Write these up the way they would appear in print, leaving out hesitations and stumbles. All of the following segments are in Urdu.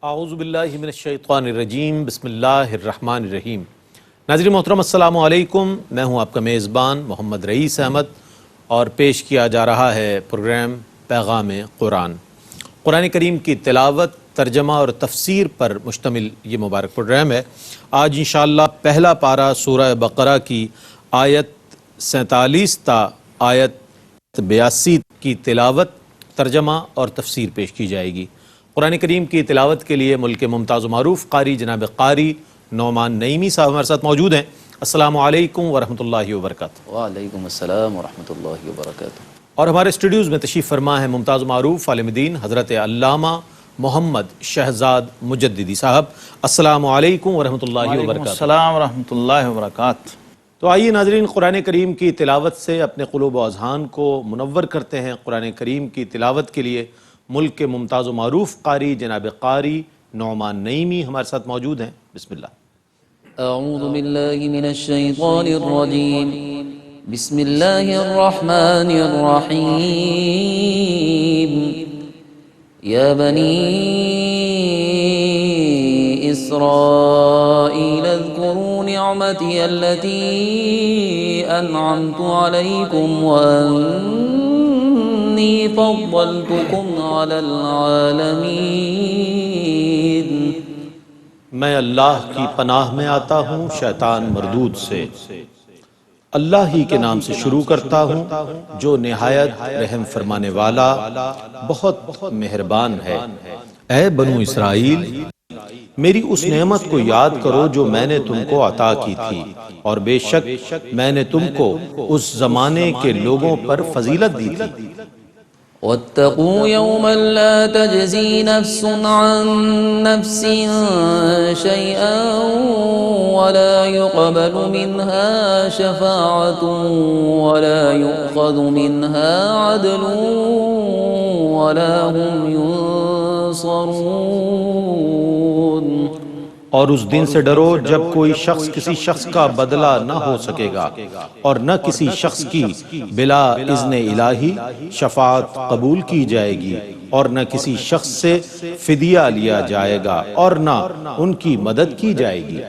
اعوذ باللہ من الشیطان الرجیم، بسم اللہ الرحمن الرحیم۔ ناظرین محترم السلام علیکم، میں ہوں آپ کا میزبان محمد رئیس احمد اور پیش کیا جا رہا ہے پروگرام پیغام قرآن۔ قرآن کریم کی تلاوت، ترجمہ اور تفسیر پر مشتمل یہ مبارک پروگرام ہے۔ آج انشاءاللہ پہلا پارہ سورہ بقرہ کی آیت 47 تا آیت 82 کی تلاوت، ترجمہ اور تفسیر پیش کی جائے گی۔ قرآن کریم کی تلاوت کے لیے ملک ممتاز و معروف قاری جناب قاری نعمان نعیمی صاحب ہمارے ساتھ موجود ہیں۔ السلام علیکم ورحمۃ اللہ وبرکاتہ۔ وعلیکم السلام ورحمۃ اللہ وبرکاتہ۔ اور ہمارے اسٹوڈیوز میں تشریف فرما ہے ممتاز و معروف عالم دین حضرت علامہ محمد شہزاد مجددی صاحب۔ السلام علیکم ورحمۃ اللہ وبرکاتہ۔ السلام ورحمۃ اللہ وبرکاتہ۔ تو آئیے ناظرین، قرآن کریم کی تلاوت سے اپنے قلوب و اذہان کو منور کرتے ہیں۔ قرآن کریم کی تلاوت کے لیے ملک کے ممتاز و معروف قاری جناب قاری نعمان نعیمی ہمارے ساتھ موجود ہیں۔ بسم اللہ۔ اعوذ باللہ من الشیطان الرجیم، بسم اللہ الرحمن الرحیم۔ یا بنی اسرائیل اذکروا نعمتی التي انعمت علیکم وانی فضلتکم علی العالمین۔ میں اللہ کی پناہ میں آتا ہوں شیطان مردود سے۔ اللہ ہی کے نام سے شروع کرتا ہوں جو نہایت رحم فرمانے والا بہت مہربان ہے۔ اے بنو اسرائیل، میری اس نعمت کو یاد کرو جو میں نے تم کو عطا کی تھی، اور بے شک میں نے تم کو اس زمانے کے لوگوں پر فضیلت دی تھی۔ واتقوا يوما لا تجزي نفس عن نفس شيئا ولا يقبل منها شفاعة ولا يؤخذ منها عدل ولا هم ينصرون۔ اور اس دن سے ڈرو جب کوئی شخص کسی شخص کا بدلہ نہ ہو سکے گا، اور نہ کسی شخص کی بلا اذن الہی شفاعت قبول کی جائے گی، اور نہ کسی شخص سے فدیہ لیا جائے گا، اور نہ ان کی مدد کی جائے گی۔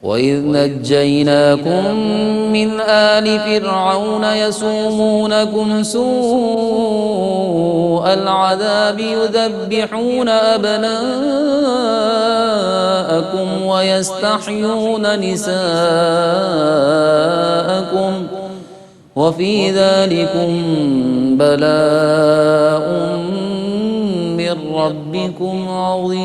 وَإِذْ نَجَّيْنَاكُمْ مِنْ آلِ فِرْعَوْنَ يَسُومُونَكُمْ سُوءَ الْعَذَابِ يُذَبِّحُونَ أَبْنَاءَكُمْ وَيَسْتَحْيُونَ نِسَاءَكُمْ وَفِي ذَلِكُمْ بَلَاءٌ مِّن رَّبِّكُمْ عَظِيمٌ۔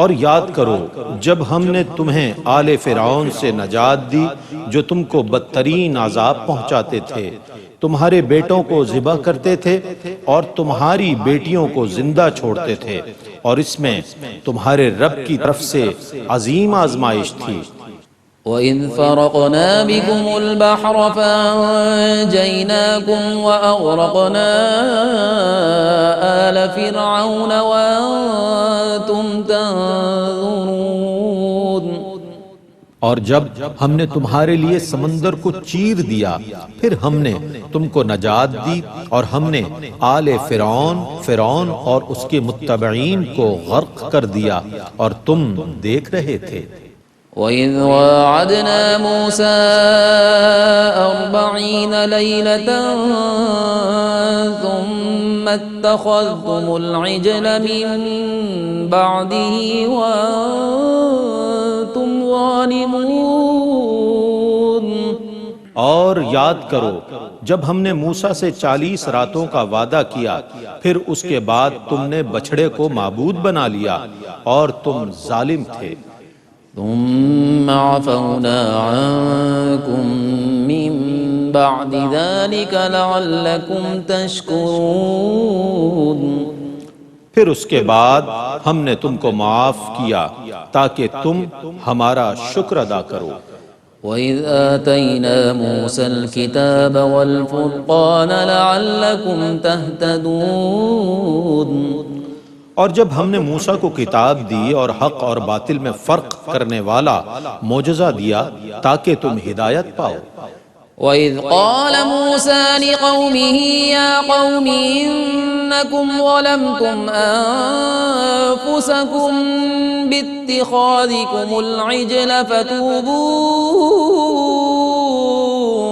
اور یاد کرو جب ہم نے تمہیں آل فرعون سے نجات دی جو تم کو بدترین عذاب پہنچاتے تھے، تمہارے بیٹوں کو ذبح کرتے تھے اور تمہاری بیٹیوں کو زندہ چھوڑتے تھے، اور اس میں تمہارے رب کی طرف سے عظیم آزمائش تھی۔ وَإِذْ فَرَقْنَا بِكُمُ الْبَحْرَ فَأَنْجَيْنَاكُمْ وَأَغْرَقْنَا آلَ فِرْعَوْنَ وَأَنْتُمْ تَنْظُرُونَ۔ اور جب ہم نے تمہارے لیے سمندر کو چیر دیا، پھر ہم نے تم کو نجات دی، اور ہم نے آل فرعون اور اس کے متبعین کو غرق کر دیا، اور تم دیکھ رہے تھے۔ وَإِذْ وَاعَدْنَا مُوسَىٰ 40 لَيْلَةً ثُمَّ اتَّخَذْتُمُ الْعِجْلَ مِن بَعْدِهِ وَأَنْتُمْ ظَالِمُونَ۔ اور یاد کرو جب ہم نے موسیٰ سے 40 راتوں کا وعدہ کیا، پھر اس کے بعد تم نے بچھڑے کو معبود بنا لیا اور تم ظالم تھے۔ ثم عفونا عنكم من بعد ذلك لعلكم تشكرون۔ پھر اس کے بعد ہم نے تم کو معاف کیا تاکہ تم ہمارا شکر ادا کرو۔ وَإِذْ آتَيْنَا مُوسَى الْكِتَابَ وَالْفُرْقَانَ لَعَلَّكُمْ تَهْتَدُونَ۔ اور جب ہم نے موسیٰ کو کتاب دی اور حق اور باطل میں فرق کرنے والا معجزہ دیا تاکہ تم ہدایت پاؤ۔ وَإِذْ قَالَ مُوسَى لِقَوْمِهِ يَا قَوْمِ إِنَّكُمْ ظَلَمْتُمْ أَنفُسَكُمْ بِاتِّخَاذِكُمُ الْعِجْلَ فَتُوبُوا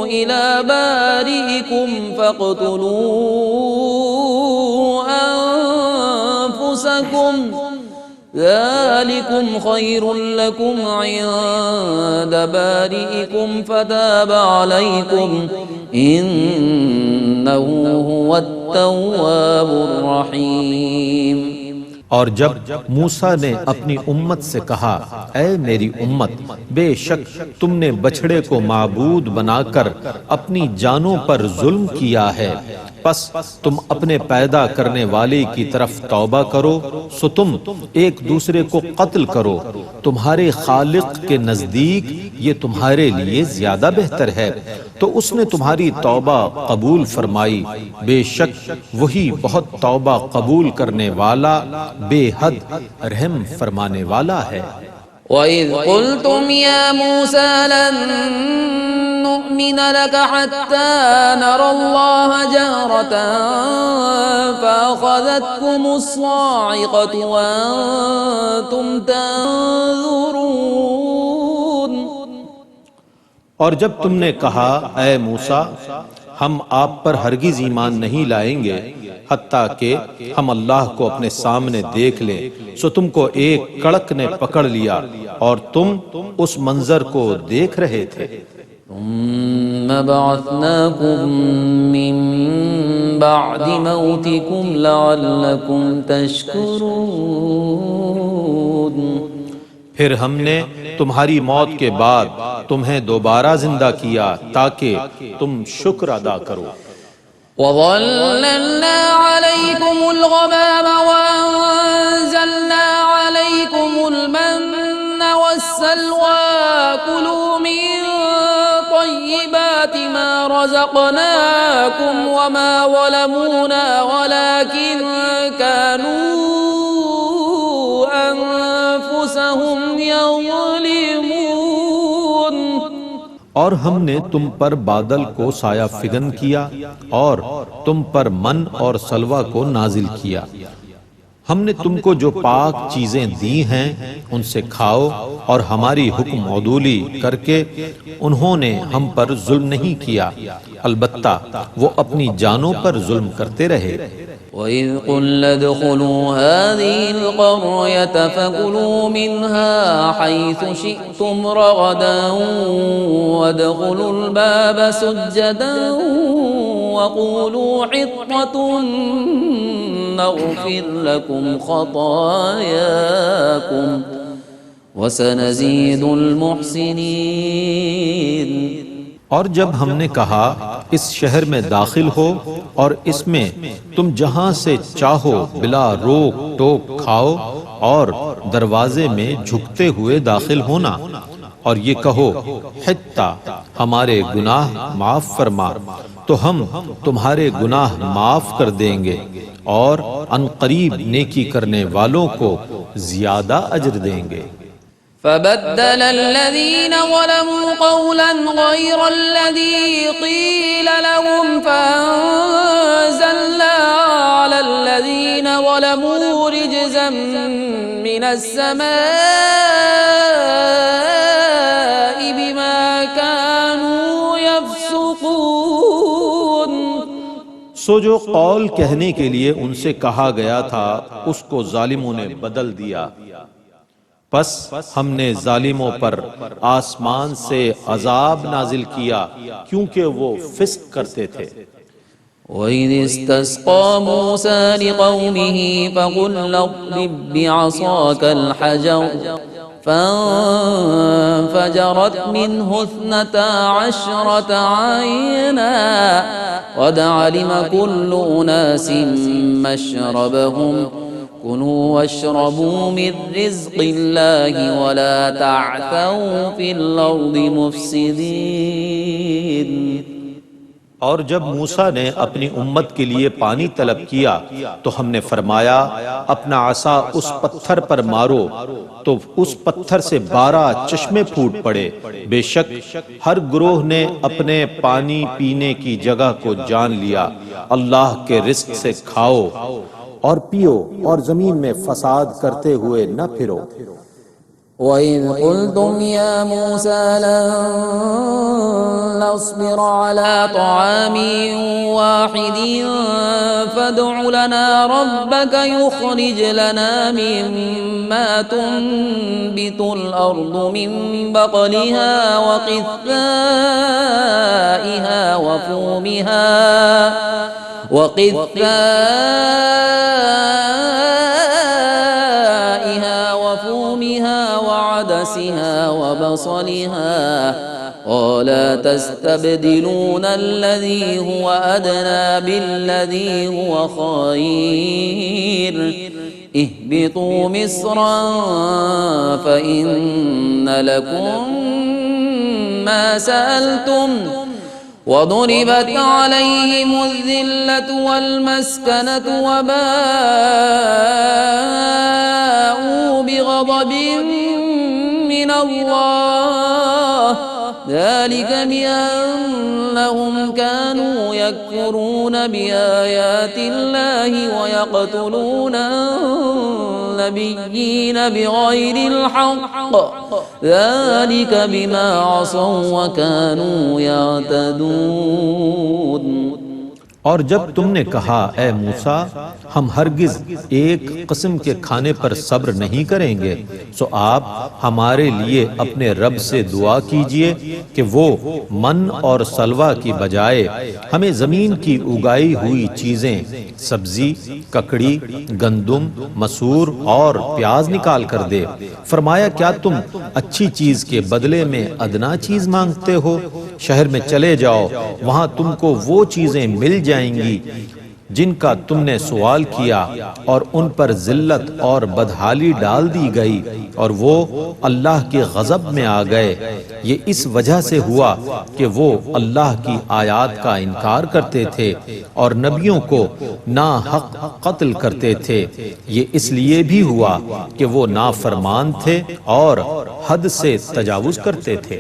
إِلَى بَارِئِكُمْ فَاقْتُلُوا أَنفُسَكُمْ ذلكم خير لكم عند بارئكم فتاب عليكم إنه هو التواب الرحيم۔ اور جب موسیٰ نے اپنی امت سے کہا اے میری امت، بے شک تم نے بچھڑے کو معبود بنا کر اپنی جانوں پر ظلم کیا ہے، پس تم اپنے پیدا کرنے والے کی طرف توبہ کرو، سو تم ایک دوسرے کو قتل کرو، تمہارے خالق کے نزدیک یہ تمہارے لیے زیادہ بہتر ہے، تو اس نے تمہاری توبہ قبول فرمائی، بے شک وہی بہت توبہ قبول کرنے والا، بے حد رحم فرمانے والا ہے۔ وَإِذْ قُلْتُمْ يَا مُوسَى لَن نُّؤْمِنَ لَكَ حَتَّى نَرَى اللَّهَ جَهْرَةً فَأَخَذَتْكُمُ الصَّاعِقَةُ وَأَنتُمْ تَنظُرُونَ۔ اور جب تم نے کہا اے موسیٰ ہم آپ پر ہرگز ایمان نہیں لائیں گے حتیٰ کہ ہم اللہ کو اپنے سامنے دیکھ لیں، سو تم کو ایک کڑک نے پکڑ لیا اور تم اس منظر کو دیکھ رہے تھے۔ ثم بعثناكم من بعد موتكم لعلكم تشكرون۔ پھر ہم نے تمہاری موت کے بعد تمہیں دوبارہ زندہ کیا تاکہ تم شکر ادا کرو۔ وَظَلَّلْنَا عَلَيْكُمُ الْغَمَامَ وَأَنزَلْنَا عَلَيْكُمُ الْمَنَّ وَالسَّلْوَىٰ كُلُوا مِن طَيِّبَاتِ مَا رَزَقْنَاكُمْ وَمَا ظَلَمُونَا وَلَٰكِن كَانُوا أَنفُسَهُمْ يَظْلِمُونَ۔ اور ہم نے تم پر بادل کو سایہ فگن کیا اور تم پر من اور سلوہ کو نازل کیا، ہم نے تم کو جو پاک چیزیں دی ہیں ان سے کھاؤ، اور ہماری حکم عدولی کر کے انہوں نے ہم پر ظلم نہیں کیا، البتہ وہ اپنی جانوں پر ظلم کرتے رہے۔ وَإِذْ قُلْنَا ادْخُلُوا هَٰذِهِ الْقَرْيَةَ فَكُلُوا مِنْهَا حَيْثُ شِئْتُمْ رَغَدًا وَادْخُلُوا الْبَابَ سُجَّدًا وَقُولُوا حِطَّةٌ نَغْفِرْ لَكُمْ خَطَايَاكُمْ وَسَنَزِيدُ الْمُحْسِنِينَ۔ اور جب ہم نے کہا اس شہر میں داخل ہو اور اس میں تم جہاں سے چاہو بلا روک ٹوک کھاؤ، اور دروازے میں جھکتے ہوئے داخل ہونا، اور یہ کہو حتّہ ہمارے گناہ معاف فرما، تو ہم تمہارے گناہ معاف کر دیں گے اور ان قریب نیکی کرنے والوں کو زیادہ اجر دیں گے۔ فبدل الذين ظلموا قولا غير الذي قيل لهم فأنزلنا على الذين ظلموا رجزا من السماء بما كانوا يفسقون۔ سو جو قول کہنے کے لیے ان سے کہا گیا تھا اس کو ظالموں نے بدل دیا، پس ہم نے ظالموں پر آسمان سے عذاب نازل کیا کیونکہ وہ فسق کرتے تھے۔ وَإِذِ اسْتَسْقَىٰ مُوسَىٰ لِقَوْمِهِ فَقُلْنَا اضْرِب بِّعَصَاكَ الْحَجَرَ فَانفَجَرَتْ مِنْهُ 12 عَيْنًا قَدْ عَلِمَ كُلُّ أُنَاسٍ مَّشْرَبَهُمْ كُلُوا وَاشْرَبُوا مِن رِّزْقِ اللَّهِ وَلَا تَعْثَوْا فِي الْأَرْضِ مُفْسِدِينَ۔ اور جب موسیٰ نے اپنی امت کے لیے پانی طلب کیا تو ہم نے فرمایا اپنا عصا اس پتھر پر مارو، تو اس پتھر سے 12 چشمے پھوٹ پڑے۔ بے شک ہر گروہ نے اپنے پانی پینے کی جگہ کو جان لیا۔ اللہ کے رزق سے کھاؤ اور پیو اور زمین میں فساد کرتے ہوئے نہ پھرو۔ وَإِذْ قُلْتُمْ يَا مُوسَىٰ لَن نَّصْبِرَ عَلَىٰ طَعَامٍ وَاحِدٍ فَادْعُ لَنَا رَبَّكَ يُخْرِجْ لَنَا مِمَّا تُنبِتُ الْأَرْضُ مِن بَقْلِهَا وَفُومِهَا وَعَدَسِهَا وَبَصَلِهَا قَالَ تَسْتَبْدِلُونَ الَّذِي هُوَ أَدْنَىٰ بِالَّذِي هُوَ خَيْرٌ اهْبِطُوا مِصْرًا فَإِنَّ لَكُم مَّا سَأَلْتُمْ وَضُرِبَتْ عَلَيْهِمُ الذِّلَّةُ وَالْمَسْكَنَةُ وَبَاءُوا بِغَضَبٍ مِّنَ اللَّهِ ذَلِكَ بِأَنَّهُمْ كَانُوا يَكْفُرُونَ بِآيَاتِ اللَّهِ وَيَقْتُلُونَ النَّبِيِّينَ بِغَيْرِ الْحَقِّ ذَلِكَ بِمَا عَصَوا وَكَانُوا يَعْتَدُونَ۔ اور جب تم نے کہا اے موسیٰ ہم ہرگز ایک قسم کے کھانے پر صبر نہیں کریں گے، سو آپ ہمارے لیے اپنے رب سے دعا کیجئے کہ وہ من اور سلوہ کی بجائے ہمیں زمین کی اگائی ہوئی چیزیں، سبزی، ککڑی، گندم، مسور اور پیاز نکال کر دے۔ فرمایا کیا تم اچھی چیز کے بدلے میں ادنا چیز مانگتے ہو؟ شہر میں چلے جاؤ، وہاں تم کو وہ چیزیں مل جائیں گی جن کا تم نے سوال کیا، اور ان پر ذلت اور بدحالی ڈال دی گئی اور وہ اللہ کے غضب میں آ گئے۔ یہ اس وجہ سے ہوا کہ وہ اللہ کی آیات کا انکار کرتے تھے اور نبیوں کو ناحق قتل کرتے تھے۔ یہ اس لیے بھی ہوا کہ وہ نافرمان تھے اور حد سے تجاوز کرتے تھے۔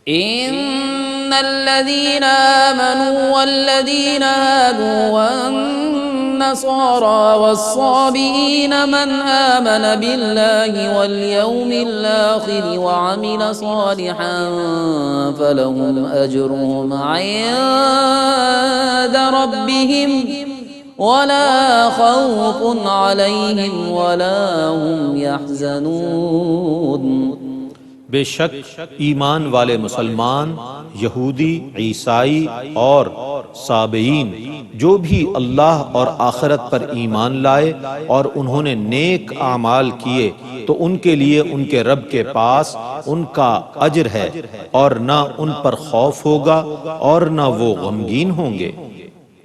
إن الذين آمنوا والذين هادوا والنصارى والصابئين من آمن بالله واليوم الآخر وعمل صالحا فلهم أجرهم عند ربهم ولا خوف عليهم ولا هم يحزنون۔ بے شک ایمان والے مسلمان، یہودی، عیسائی اور صابئین جو بھی اللہ اور آخرت پر ایمان لائے اور انہوں نے نیک اعمال کیے تو ان کے لیے ان کے رب کے پاس ان کا اجر ہے، اور نہ ان پر خوف ہوگا اور نہ وہ غمگین ہوں گے۔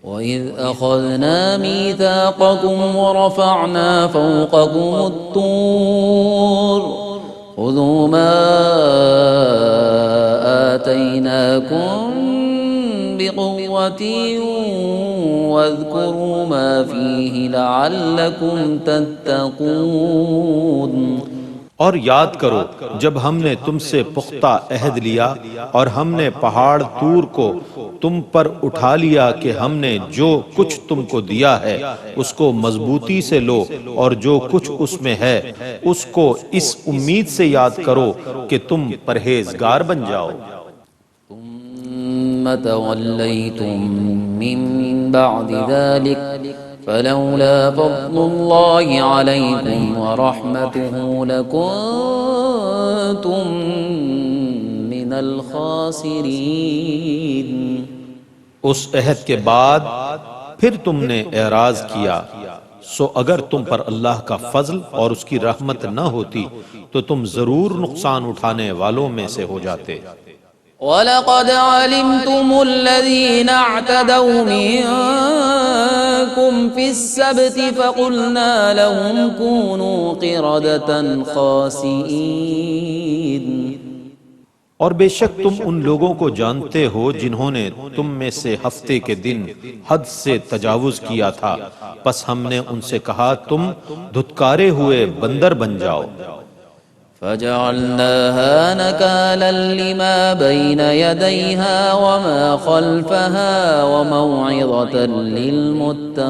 وَإِذْ أَخَذْنَا مِيثَاقَكُمْ وَرَفَعْنَا فَوْقَكُمُ الطُّورَ خُذُوا مَا آتَيْنَاكُمْ بِقُوَّةٍ وَاذْكُرُوا مَا فِيهِ لَعَلَّكُمْ تَتَّقُونَ۔ اور یاد کرو جب ہم نے تم سے پختہ عہد لیا اور ہم نے پہاڑ طور کو تم پر اٹھا لیا کہ ہم نے جو کچھ تم کو دیا ہے اس کو مضبوطی سے لو، اور جو کچھ اس میں ہے اس کو اس امید سے یاد کرو کہ تم پرہیزگار بن جاؤ۔ ثم توليتم من بعد ذلك فلولا فضل الله عليكم ورحمته لكنتم من الخاسرين۔ اس عہد کے بعد پھر تم نے اعراض کیا، سو اگر تم پر اللہ کا فضل اور اس کی رحمت نہ ہوتی تو تم ضرور نقصان اٹھانے والوں میں سے ہو جاتے۔ وَلَقَدْ عَلِمْتُمُ الَّذِينَ اعْتَدَوْا مِنكُمْ فِي السَّبْتِ فَقُلْنَا لَهُمْ كُونُوا قِرَدَةً خَاسِئِينَ۔ اور بے شک تم ان لوگوں کو جانتے ہو جنہوں نے تم میں سے ہفتے کے دن حد سے تجاوز کیا تھا، پس ہم نے ان سے کہا تم دھتکارے ہوئے بندر بن جاؤ۔ فجعلناها نكالا لما بين يديها وما خلفها وموعظة للمتقين۔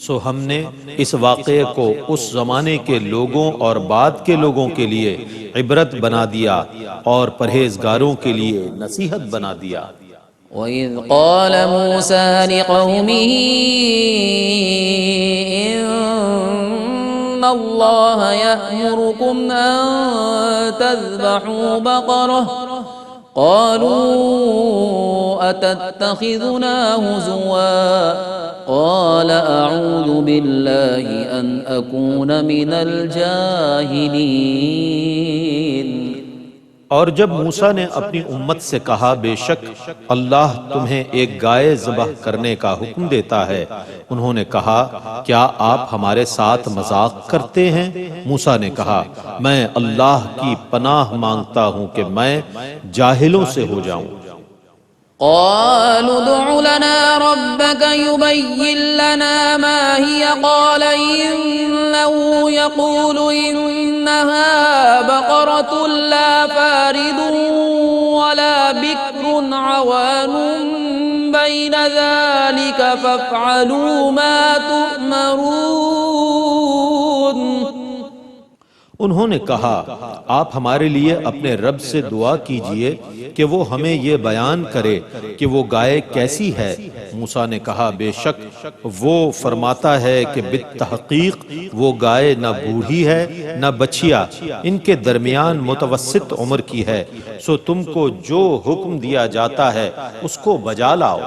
سو ہم نے اس واقعے کو اس زمانے کے لوگوں اور بعد کے لوگوں کے لیے عبرت بنا دیا اور پرہیزگاروں کے لیے نصیحت بنا دیا۔ وَإِذْ قَالَ مُوسَىٰ لِقَوْمِهِ إِنَّ اللَّهَ يَأْمُرُكُمْ أَن تَذْبَحُوا بَقَرَةً قَالُوا أَتَتَّخِذُنَا هُزُوًا قال اعوذ باللہ ان اکون من الجاہلین۔ اور جب موسیٰ نے اپنی امت سے کہا بے شک اللہ تمہیں ایک گائے ذبح کرنے کا حکم دیتا ہے، انہوں نے کہا کیا آپ ہمارے ساتھ مذاق کرتے ہیں؟ موسیٰ نے کہا میں اللہ کی پناہ مانگتا ہوں کہ میں جاہلوں سے ہو جاؤں۔ قالوا ادع لنا ربك يبين لنا ما هي قال إنه يقول إنها بقرة لا فارض ولا بكر عوان بين ذلك فافعلوا ما تؤمرون۔ انہوں نے کہا آپ ہمارے لیے اپنے رب سے دعا کیجئے کہ وہ ہمیں یہ بیان کرے کہ وہ گائے کیسی ہے۔ موسیٰ نے کہا بے شک وہ فرماتا ہے کہ بالتحقیق وہ گائے نہ بوڑھی ہے نہ بچیا، ان کے درمیان متوسط عمر کی ہے، سو تم کو جو حکم دیا جاتا ہے اس کو بجا لاؤ۔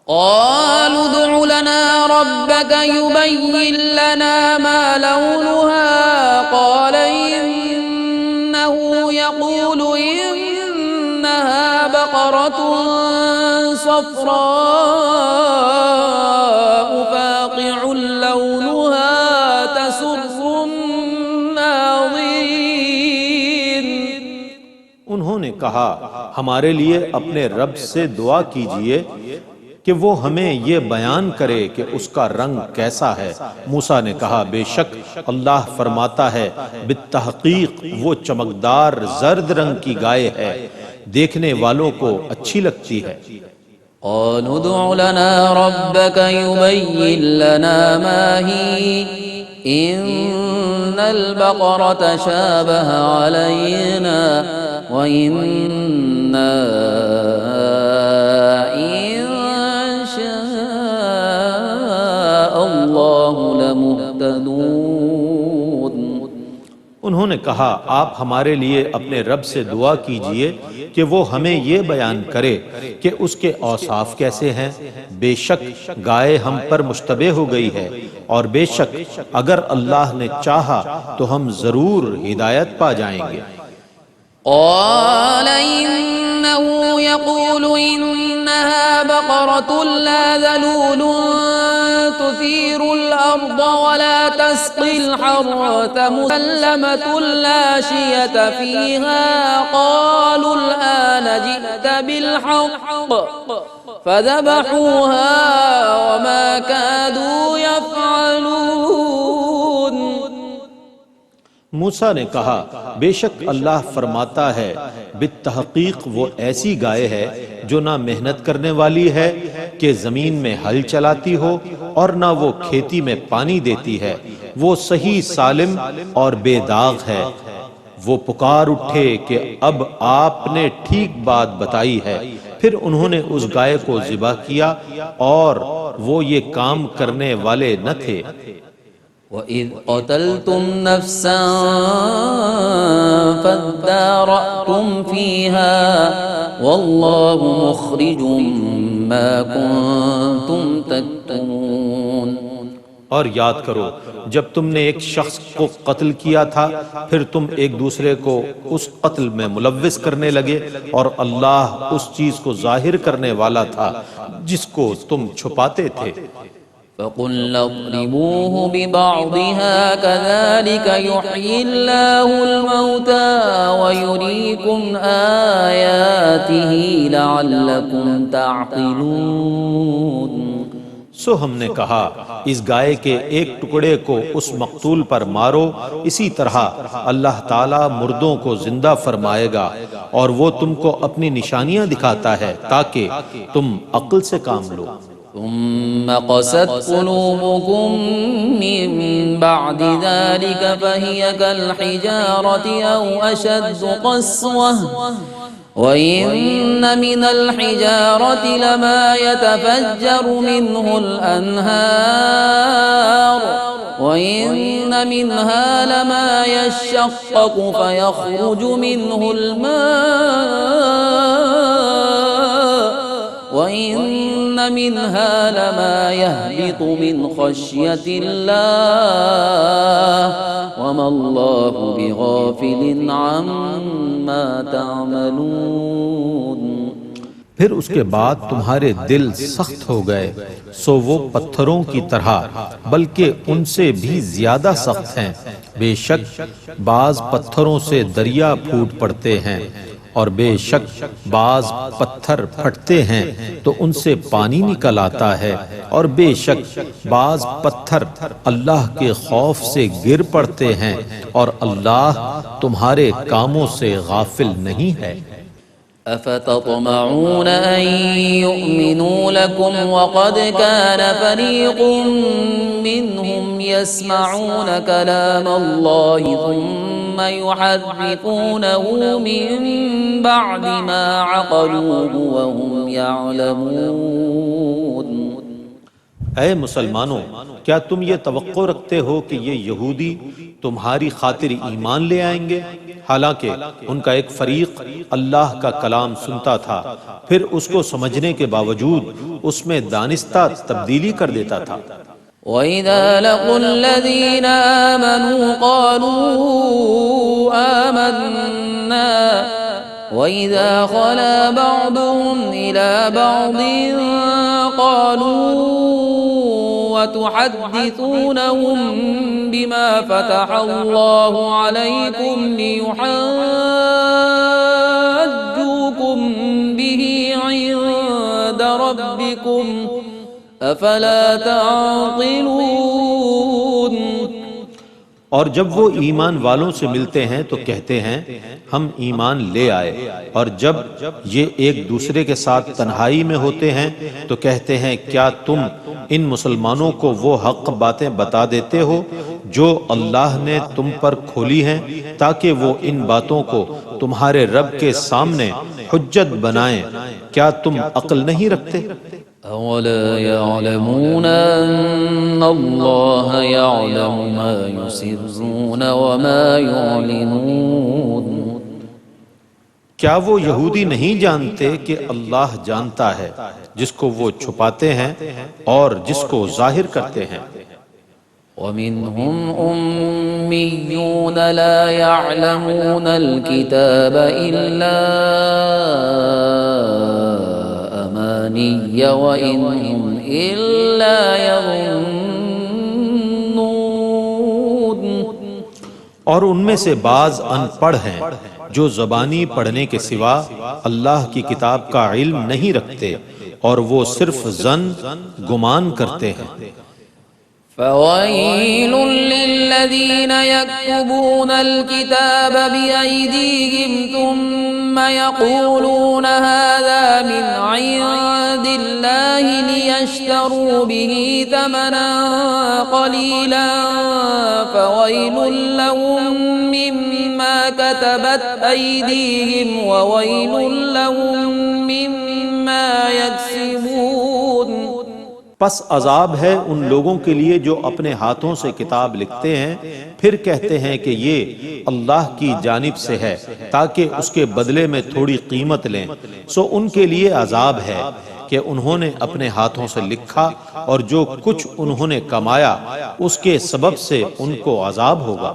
قالوا ادع لنا ربك يبين لنا ما لونها قال إنه يقول إنها بقرة صفراء فاقع لونها تسر الناظرين۔ انہوں نے کہا ہمارے لیے اپنے رب سے دعا کیجئے کہ وہ ہمیں یہ بیان کرے کہ اس کا رنگ کیسا ہے۔ موسیٰ نے کہا بے شک اللہ فرماتا ہے بالتحقیق وہ چمکدار زرد رنگ کی گائے ہے، دیکھنے والوں کو اچھی لگتی ہے۔ قالوا ادع لنا ربك يبين لنا ما هي إن البقرة شابه علينا وإنا إن شاء الله لمهتدون۔ انہوں نے کہا آپ ہمارے لیے اپنے رب سے دعا کیجئے کہ وہ ہمیں یہ بیان کرے کہ اس کے اوصاف کیسے ہیں۔ بے شک گائے ہم پر مشتبہ ہو گئی ہے، اور بے شک اگر اللہ نے چاہا تو ہم ضرور ہدایت پا جائیں گے۔ قال إنه يقول إنها بقرة لا ذلول تثير الأرض ولا تسقي الحرث مسلمة لا شية فيها قالوا الآن جئت بالحق فذبحوها وما كادوا يفعلون۔ موسیٰ نے کہا بے شک اللہ فرماتا ہے بالتحقیق وہ ایسی گائے ہے جو نہ محنت کرنے والی ہے کہ زمین میں ہل چلاتی ہو اور نہ وہ کھیتی میں پانی دیتی ہے، وہ صحیح سالم اور بے داغ ہے۔ وہ پکار اٹھے کہ اب آپ نے ٹھیک بات بتائی ہے، پھر انہوں نے اس گائے کو ذبح کیا اور وہ یہ کام کرنے والے نہ تھے۔ وَإِذْ قَتَلْتُمْ نَفْسًا فَادَّارَأْتُمْ فِيهَا وَاللَّهُ مُخْرِجٌ مَا كُنْتُمْ تَكْتُمُونَ۔ اور یاد کرو جب تم نے ایک شخص کو قتل کیا تھا، پھر تم ایک دوسرے کو اس قتل میں ملوث کرنے لگے، اور اللہ اس چیز کو ظاہر کرنے والا تھا جس کو تم چھپاتے تھے۔ فقل اضربوه ببعضها كذلك يحيي الله الموتى ويريكم آياته لعلكم تعقلون۔ سو ہم نے کہا اس گائے کے ایک ٹکڑے کو اس مقتول پر مارو، اسی طرح اللہ تعالیٰ مردوں کو زندہ فرمائے گا اور وہ تم کو اپنی نشانیاں دکھاتا ہے تاکہ تم عقل سے کام لو۔ ثم قست قلوبكم من بعد ذلك فهي كالحجارة أو أشد قسوة وإن من الحجارة لما يتفجر منه الأنهار وإن منها لما يشقق فيخرج منه الماء وإن منها لما يهبط من خشية الله وما الله بغافل عما تعملون۔ پھر اس کے بعد تمہارے دل سخت ہو گئے، سو وہ پتھروں کی طرح بلکہ ان سے بھی زیادہ سخت ہیں۔ بے شک بعض پتھروں سے دریا پھوٹ پڑتے ہیں اور بے شک بعض پتھر پھٹتے ہیں تو ان سے پانی نکل آتا ہے، اور بے شک بعض پتھر اللہ کے خوف سے گر پڑتے ہیں، اور اللہ تمہارے کاموں سے غافل نہیں ہے۔ افتطمعون ان يؤمنوا لكم وقد كان فريق منهم يسمعون كلام الله ثم يحرفونه من بعد ما عقلوه وهم يعلمون۔ اے مسلمانوں، کیا تم یہ توقع رکھتے ہو کہ یہ یہودی تمہاری خاطر ایمان لے آئیں گے؟ حالانکہ ان کا ایک فریق اللہ کا کلام سنتا تھا، پھر اس کو سمجھنے کے باوجود اس میں دانستہ تبدیلی کر دیتا تھا۔ وَإِذَا لَقُوا الَّذِينَ آمَنُوا قَالُوا آمَنَّا وَإِذَا خَلَا بَعْضُهُمْ إِلَى بَعْضٍ قَالُوا وَتُحَدِّثُونَهُم بِمَا فَتَحَ اللَّهُ عَلَيْكُمْ لِيُحَاجُّوكُم بِهِ عِندَ رَبِّكُمْ أَفَلَا تَعْقِلُونَ۔ اور جب وہ ایمان والوں سے ملتے ہیں تو کہتے ہیں ہم ایمان لے آئے، اور جب یہ ایک دوسرے کے ساتھ تنہائی میں ہوتے ہیں تو کہتے ہیں کیا تم ان مسلمانوں کو وہ حق باتیں بتا دیتے ہو جو اللہ نے تم پر کھولی ہیں، تاکہ وہ ان باتوں کو تمہارے رب کے سامنے حجت بنائیں؟ کیا تم عقل نہیں رکھتے؟ أَوَلَا يَعْلَمُونَ أَنَّ اللَّهَ يَعْلَمُ مَا يُسِرُّونَ وَمَا يُعْلِنُونَ۔ کیا وہ یہودی نہیں جانتے کہ اللہ جانتا ہے جس کو وہ چھپاتے ہیں اور جس کو ظاہر کرتے ہیں؟ وَمِنْهُمْ أُمِّيُّونَ لَا يَعْلَمُونَ الْكِتَابَ إِلَّا أَمَانِيَّ وَإِنْ هُمْ إِلَّا يَظُنُّونَ۔ اور ان میں سے بعض ان پڑھ ہیں جو زبانی پڑھنے کے سوا اللہ کی کتاب کا علم نہیں رکھتے، اور وہ صرف ظن گمان کرتے ہیں۔ فَوَيْلٌ لِّلَّذِينَ يَكْتُبُونَ الْكِتَابَ بِأَيْدِيهِمْ ثُمَّ يَقُولُونَ هَذَا مِنْ عِندِ اللَّهِ لِيَشْتَرُوا بِهِ ثَمَنًا قَلِيلًا فَوَيْلٌ لَّهُم مِّمَّا كَتَبَتْ أَيْدِيهِمْ وَوَيْلٌ لَّهُم مِّمَّا يَكْسِبُونَ۔ پس عذاب ہے ان لوگوں کے لیے جو اپنے ہاتھوں سے کتاب لکھتے ہیں پھر کہتے ہیں کہ یہ اللہ کی جانب سے ہے تاکہ اس کے بدلے میں تھوڑی قیمت لیں، سو ان کے لیے عذاب ہے کہ انہوں نے اپنے ہاتھوں سے لکھا، اور جو کچھ انہوں نے کمایا اس کے سبب سے ان کو عذاب ہوگا۔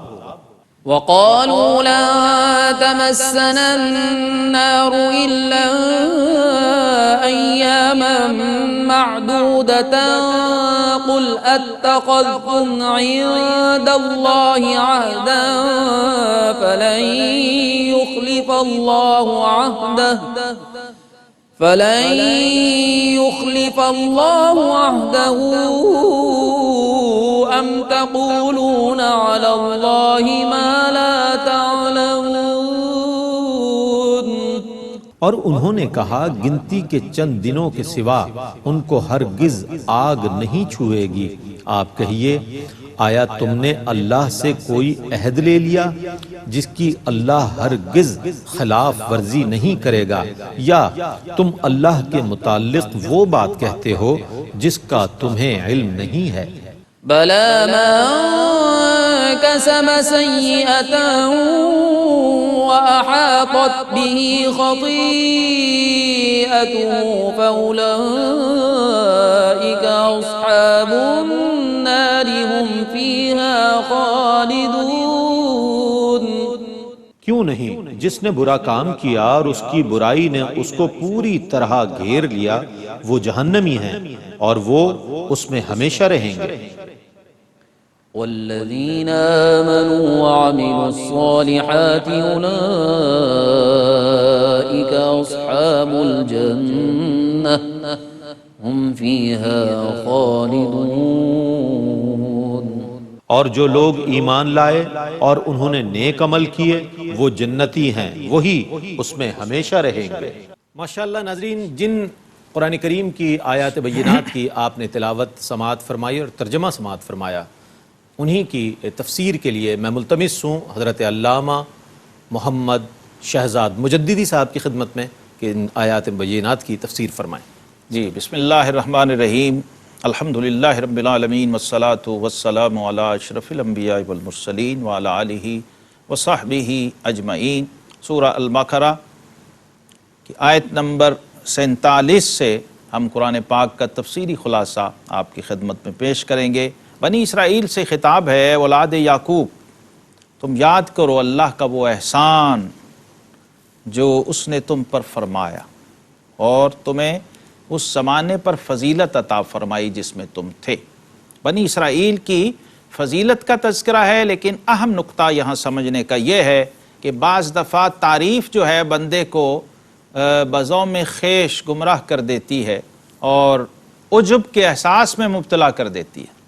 وَقَالُوا لَن تَمَسَّنَا النَّارُ إِلَّا أَيَّامًا مَّعْدُودَةً قل اتخذتم عند الله عهدا فلن يخلف الله عهده أم تقولون على الله ما لا تعلمون۔ اور انہوں نے کہا گنتی کے چند دنوں کے سوا ان کو ہرگز آگ نہیں چھوئے گی۔ آپ کہیے آیا تم نے اللہ سے کوئی عہد لے لیا جس کی اللہ ہرگز خلاف ورزی نہیں کرے گا، یا تم اللہ کے متعلق وہ بات کہتے ہو جس کا تمہیں علم نہیں ہے؟ بلى من كسب سيئة وأحاطت به خطيئته فأولئك أصحاب النار هم فيها خالدون۔ کیوں نہیں، جس نے برا کام کیا اور اس کی برائی نے اس کو پوری طرح گھیر لیا، وہ جہنمی ہیں اور وہ اس میں ہمیشہ رہیں گے۔ والذين آمنوا وعملوا الصالحات أولئك أصحاب الجنة هم فيها خالدون۔ اور جو لوگ ایمان لائے اور انہوں نے نیک عمل کیے وہ جنتی ہیں، وہی اس میں ہمیشہ رہیں گے۔ ماشاءاللہ ناظرین، جن قرآن کریم کی آیات بینات کی آپ نے تلاوت سماعت فرمائی اور ترجمہ سماعت فرمایا، انہی کی تفسیر کے لیے میں ملتمس ہوں حضرت علامہ محمد شہزاد مجددی صاحب کی خدمت میں کہ ان آیات بینات کی تفسیر فرمائیں۔ جی، بسم اللہ الرحمن الرحیم، الحمدللہ رب العالمین والصلاة والسلام علی اشرف الانبیاء والمرسلین وعلی آلہ وصحبہ اجمعین۔ سورہ البقرہ کی آیت نمبر 47 سے ہم قرآن پاک کا تفسیری خلاصہ آپ کی خدمت میں پیش کریں گے۔ بنی اسرائیل سے خطاب ہے، اولاد یعقوب تم یاد کرو اللہ کا وہ احسان جو اس نے تم پر فرمایا اور تمہیں اس زمانے پر فضیلت عطا فرمائی جس میں تم تھے۔ بنی اسرائیل کی فضیلت کا تذکرہ ہے، لیکن اہم نقطہ یہاں سمجھنے کا یہ ہے کہ بعض دفعہ تعریف جو ہے بندے کو بزوم خیش گمراہ کر دیتی ہے اور عجب کے احساس میں مبتلا کر دیتی ہے،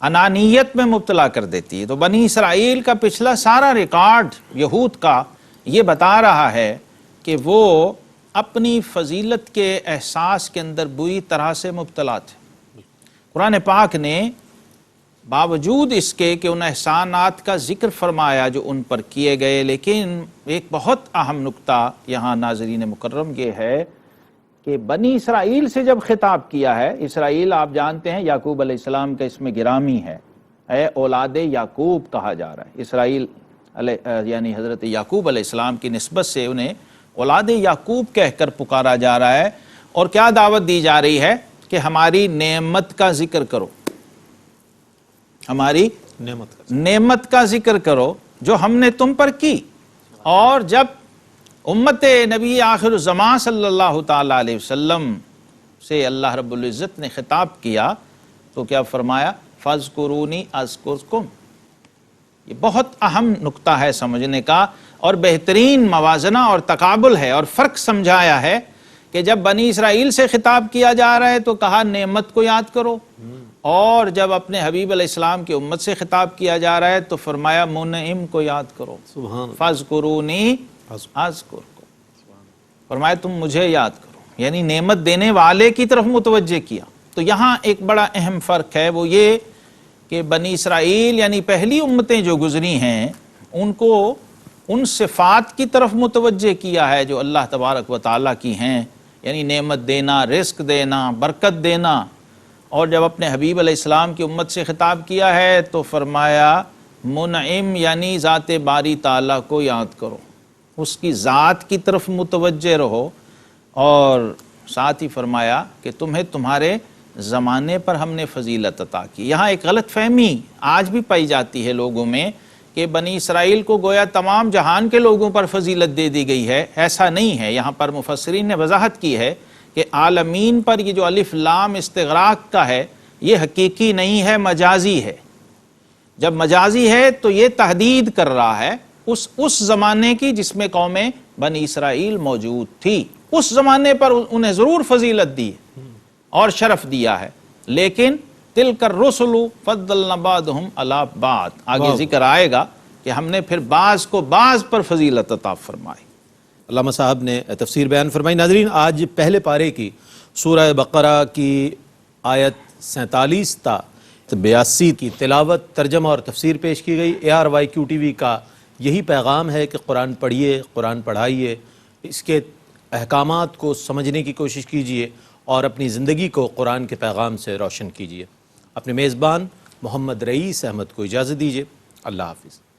انانیت میں مبتلا کر دیتی ہے۔ تو بنی اسرائیل کا پچھلا سارا ریکارڈ یہود کا یہ بتا رہا ہے کہ وہ اپنی فضیلت کے احساس کے اندر بری طرح سے مبتلا تھے۔ قرآن پاک نے باوجود اس کے کہ ان احسانات کا ذکر فرمایا جو ان پر کیے گئے، لیکن ایک بہت اہم نقطہ یہاں ناظرین مکرم یہ ہے کہ بنی اسرائیل سے جب خطاب کیا ہے، اسرائیل آپ جانتے ہیں یعقوب علیہ السلام کا اسم گرامی ہے، اولاد یعقوب کہا جا رہا ہے۔ اسرائیل یعنی حضرت یعقوب علیہ السلام کی نسبت سے انہیں اولاد یعقوب کہہ کر پکارا جا رہا ہے، اور کیا دعوت دی جا رہی ہے کہ ہماری نعمت کا ذکر کرو، ہماری نعمت کا ذکر کرو جو ہم نے تم پر کی۔ اور جب امت نبی آخر الزمان صلی اللہ تعالیٰ علیہ وسلم سے اللہ رب العزت نے خطاب کیا تو کیا فرمایا؟ فَاذْكُرُونِي أَذْكُرْكُمْ۔ یہ بہت اہم نقطہ ہے سمجھنے کا، اور بہترین موازنہ اور تقابل ہے اور فرق سمجھایا ہے کہ جب بنی اسرائیل سے خطاب کیا جا رہا ہے تو کہا نعمت کو یاد کرو، اور جب اپنے حبیب علیہ السلام کی امت سے خطاب کیا جا رہا ہے تو فرمایا منعم کو یاد کرو، فَاذْكُرُونِي أَذْكُرْكُمْ، فرمایا تم مجھے یاد کرو، یعنی نعمت دینے والے کی طرف متوجہ کیا۔ تو یہاں ایک بڑا اہم فرق ہے، وہ یہ کہ بنی اسرائیل یعنی پہلی امتیں جو گزری ہیں ان کو ان صفات کی طرف متوجہ کیا ہے جو اللہ تبارک و تعالیٰ کی ہیں، یعنی نعمت دینا، رزق دینا، برکت دینا۔ اور جب اپنے حبیب علیہ السلام کی امت سے خطاب کیا ہے تو فرمایا منعم، یعنی ذات باری تعالیٰ کو یاد کرو، اس کی ذات کی طرف متوجہ رہو، اور ساتھ ہی فرمایا کہ تمہیں تمہارے زمانے پر ہم نے فضیلت عطا کی۔ یہاں ایک غلط فہمی آج بھی پائی جاتی ہے لوگوں میں کہ بنی اسرائیل کو گویا تمام جہان کے لوگوں پر فضیلت دے دی گئی ہے، ایسا نہیں ہے۔ یہاں پر مفسرین نے وضاحت کی ہے کہ عالمین پر یہ جو الف لام استغراق کا ہے، یہ حقیقی نہیں ہے، مجازی ہے۔ جب مجازی ہے تو یہ تحدید کر رہا ہے اس زمانے کی جس میں قوم بنی اسرائیل موجود تھی، اس زمانے پر انہیں ضرور فضیلت دی ہے اور شرف دیا ہے، لیکن تلک الرسل فضلنا بعضهم علی بعض، آگے ذکر آئے گا کہ ہم نے پھر بعض کو بعض پر فضیلت عطا فرمائی۔ علامہ صاحب نے تفسیر بیان فرمائی۔ ناظرین، آج پہلے پارے کی سورہ بقرہ کی آیت 47 تا 82 کی تلاوت، ترجمہ اور تفسیر پیش کی گئی۔ ARYQ TV کا یہی پیغام ہے کہ قرآن پڑھیے، قرآن پڑھائیے، اس کے احکامات کو سمجھنے کی کوشش کیجیے اور اپنی زندگی کو قرآن کے پیغام سے روشن کیجیے۔ اپنے میزبان محمد رئیس احمد کو اجازت دیجیے۔ اللہ حافظ۔